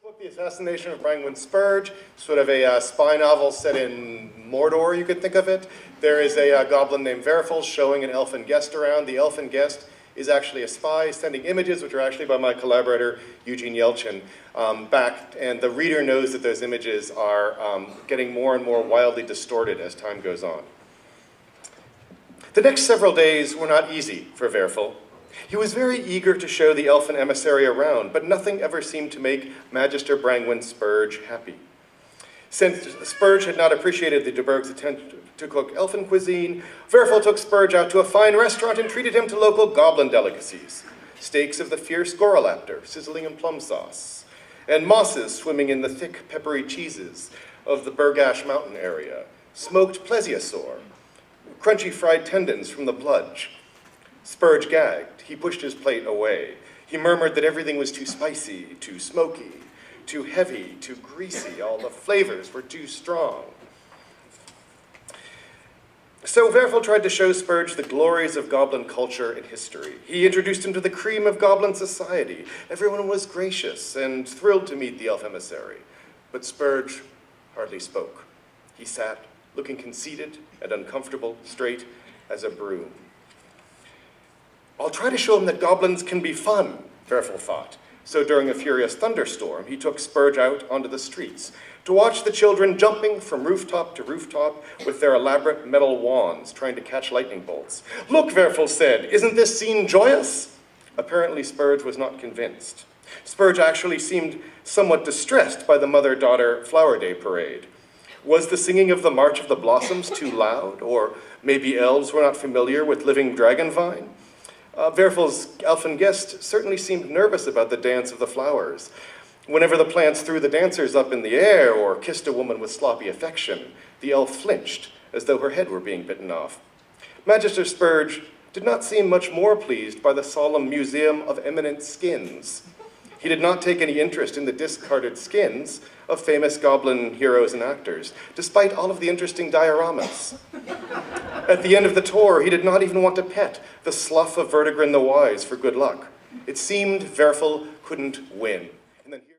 book, The Assassination of Brangwain Spurge, sort of a spy novel set in Mordor, you could think of it. There is a goblin named Verfel showing an elfin guest around. The elfin guest is actually a spy sending images, which are actually by my collaborator, Eugene Yelchin, back, and the reader knows that those images are getting more and more wildly distorted as time goes on. The next several days were not easy for Verfel. He was very eager to show the elfin emissary around, but nothing ever seemed to make Magister Brangwain Spurge happy. Since Spurge had not appreciated the de Burgh's attempt to cook elfin cuisine, Verfel took Spurge out to a fine restaurant and treated him to local goblin delicacies. Steaks of the fierce goralaptor, sizzling in plum sauce, and mosses swimming in the thick, peppery cheeses of the Burgash mountain area, smoked plesiosaur, crunchy fried tendons from the bludge. Spurge gagged. He pushed his plate away. He murmured that everything was too spicy, too smoky, too heavy, too greasy. All the flavors were too strong. So Verfel tried to show Spurge the glories of goblin culture and history. He introduced him to the cream of goblin society. Everyone was gracious and thrilled to meet the elf emissary. But Spurge hardly spoke. He sat, looking conceited and uncomfortable, straight as a broom. I'll try to show him that goblins can be fun, Verfel thought. So during a furious thunderstorm, he took Spurge out onto the streets to watch the children jumping from rooftop to rooftop with their elaborate metal wands, trying to catch lightning bolts. "Look," Verfel said, "isn't this scene joyous?" Apparently, Spurge was not convinced. Spurge actually seemed somewhat distressed by the mother-daughter Flower Day parade. Was the singing of the March of the Blossoms too loud? Or maybe elves were not familiar with living dragonvine? Verfel's elfin guest certainly seemed nervous about the dance of the flowers. Whenever the plants threw the dancers up in the air or kissed a woman with sloppy affection, the elf flinched, as though her head were being bitten off. Magister Spurge did not seem much more pleased by the solemn museum of eminent skins. He did not take any interest in the discarded skins of famous goblin heroes and actors, despite all of the interesting dioramas. At the end of the tour, he did not even want to pet the slough of Vertigrin the Wise for good luck. It seemed Verfel couldn't win.